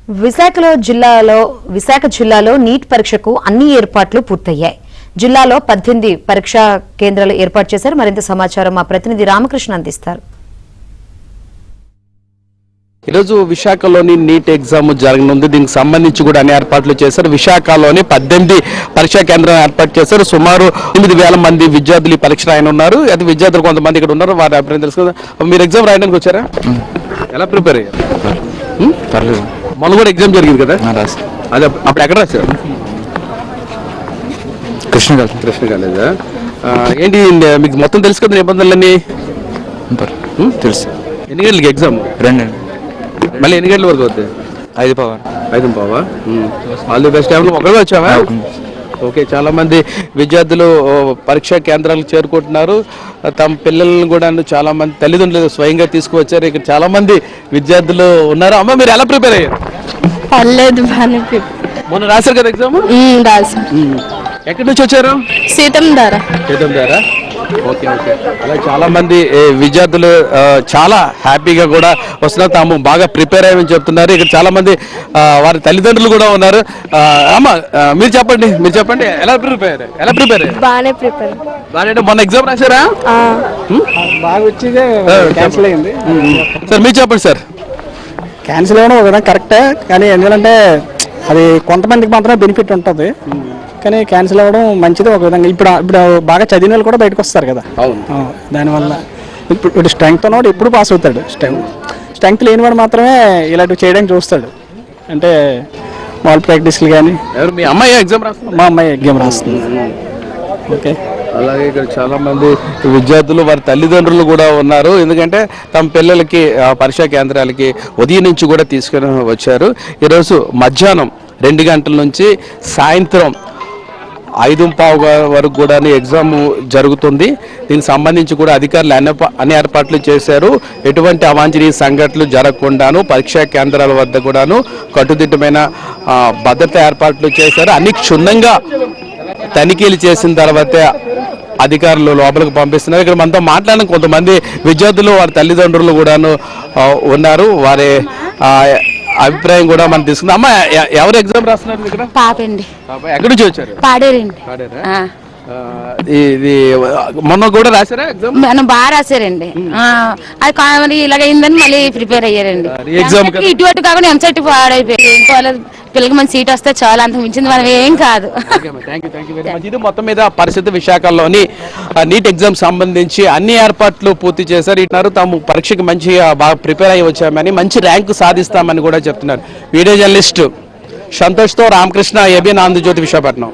విశాఖ జిల్లాలో నీట్ పరీక్షకు అన్ని ఏర్పాట్లు పూర్తయ్యాయి. జిల్లాలో 18 పరీక్షా కేంద్రాలు ఏర్పాటు చేశారు. మరింత సమాచారం మా ప్రతినిధి రామకృష్ణ అందిస్తారు. ఈరోజు విశాఖలోని నీట్ ఎగ్జామ్ జరగనుంది. దీనికి సంబంధించి కూడా అన్ని ఏర్పాట్లు చేశారు. విశాఖలోని 18 పరీక్షా కేంద్రాలు ఏర్పాటు చేశారు. సుమారు 8,000 మంది విద్యార్థులు ఈ పరీక్ష రాయనున్నారు. అది విద్యార్థులు కొంతమంది ఇక్కడ ఉన్నారు. వారి అభిప్రాయం తెలుసుకుందాం. మీరు ఎగ్జామ్ రాయడానికి వచ్చారా? ఎలా ప్రిపేర్ అయ్యారు? మొన్న కూడా ఎగ్జామ్ జరిగింది కదా, అదే అప్పుడు ఎక్కడ రాశారు? కృష్ణ కాలేజా? ఏంటి మీకు మొత్తం తెలుసు కదా నిబంధనలన్నీ? తెలుసు. ఎన్ని గంటలకి ఎగ్జామ్? 2. మళ్ళీ ఎన్ని గంటల వరకు అవుతాయి? 5:15. All the best. ఏమన్నా ఒకరే వచ్చావా? ఓకే. చాలా మంది విద్యార్థులు పరీక్షా కేంద్రాలకు చేరుకుంటున్నారు. తమ పిల్లలను కూడా చాలా మంది తల్లిదండ్రులు స్వయంగా తీసుకువచ్చారు. ఇక్కడ చాలా మంది విద్యార్థులు ఉన్నారు. అమ్మ, మీరు ఎలా ప్రిపేర్ అయ్యారు? పర్లేదు, బాగానే. మొన్న రాశారు కదా ఎగ్జామ్? రాసా. ఎక్కడి నుంచి వచ్చారు? సీతం ద్వారా. ఓకే. అలా చాలా మంది విద్యార్థులు చాలా హ్యాపీగా కూడా వస్తున్నారు. తాము బాగా ప్రిపేర్ అయ్యని చెప్తున్నారు. ఇక్కడ చాలా మంది వారి తల్లిదండ్రులు కూడా ఉన్నారు. అమ్మ, మీరు చెప్పండి ఎలా ప్రిపేర్ అయ్యారు? బాగానే. మొన్న ఎగ్జామ్ రాశారా? బాగా వచ్చింది, క్యాన్సిల్ అయింది. సార్ మీరు చెప్పండి. సార్, క్యాన్సిల్ అవ్వడం ఒక విధంగా కరెక్టే, కానీ ఎందుకంటే అది కొంతమందికి మాత్రమే బెనిఫిట్ ఉంటుంది. కానీ క్యాన్సిల్ అవ్వడం మంచిది ఒక విధంగా. ఇప్పుడు బాగా చదివిన వాళ్ళు కూడా బయటకు వస్తారు కదా, దానివల్ల ఇప్పుడు స్ట్రెంగ్త్ ఉన్నవాడు ఎప్పుడు పాస్ అవుతాడు. స్ట్రెంగ్త్ లేనివాడు మాత్రమే ఇలాంటివి చేయడానికి చూస్తాడు. అంటే మాల్ ప్రాక్టీస్లు కానీ. మీ అమ్మాయి ఎగ్జామ్ రాస్తుంది? మా అమ్మాయి ఎగ్జామ్ రాస్తుంది. ఓకే. అలాగే ఇక్కడ చాలా మంది విద్యార్థులు వారి తల్లిదండ్రులు కూడా ఉన్నారు. ఎందుకంటే తమ పిల్లలకి పరీక్షా కేంద్రాలకి ఉదయం నుంచి కూడా తీసుకుని వచ్చారు. ఈరోజు మధ్యాహ్నం 2 గంటల నుంచి సాయంత్రం 5:15 వరకు కూడా ఎగ్జామ్ జరుగుతుంది. దీనికి సంబంధించి కూడా అధికారులు అన్ని ఏర్పాట్లు చేశారు. ఎటువంటి అవాంఛనీయ సంఘటనలు జరగకుండాను పరీక్షా కేంద్రాల వద్ద కూడాను కట్టుదిట్టమైన భద్రతా ఏర్పాట్లు చేశారు. అన్ని క్షుణ్ణంగా తనిఖీలు చేసిన తర్వాతే అధికారులు లోపలికి పంపిస్తున్నారు. ఇక్కడ మనతో మాట్లాడిన కొంతమంది విద్యార్థులు వారి తల్లిదండ్రులు కూడాను ఉన్నారు. వారి అభిప్రాయం కూడా మనం తీసుకుందాం. అమ్మ, ఎవరు ఎగ్జామ్ రాస్తున్నారు ఇక్కడ? పాపండి. ఎక్కడి నుంచి వచ్చారు? పాడేరండి. ఇది మొన్న కూడా రాశారా ఎగ్జామ్? మనం బాగా రాశారండి. అది కావాలి ఇలాగైందని మళ్ళీ ప్రిపేర్ అయ్యారండి. ఇటువంటి కాకుండా ఎంసెట్ పాడైపోయింది. పిల్లలకి మంచి సీట్ వస్తే చాలా, అంతకు మించింది మనం ఏం కాదు. ఇది మొత్తం మీద పరిస్థితి. విశాఖలోని నీట్ ఎగ్జామ్ సంబంధించి అన్ని ఏర్పాట్లు పూర్తి చేశారు. ఇటున్నారు తాము పరీక్షకి మంచిగా బాగా ప్రిపేర్ అయ్యి వచ్చామని, మంచి ర్యాంకు సాధిస్తామని కూడా చెప్తున్నారు. వీడియో జర్నలిస్ట్ సంతోష్తో రామకృష్ణ, ఏబిఎన్ ఆంధ్రజ్యోతి, విశాఖపట్నం.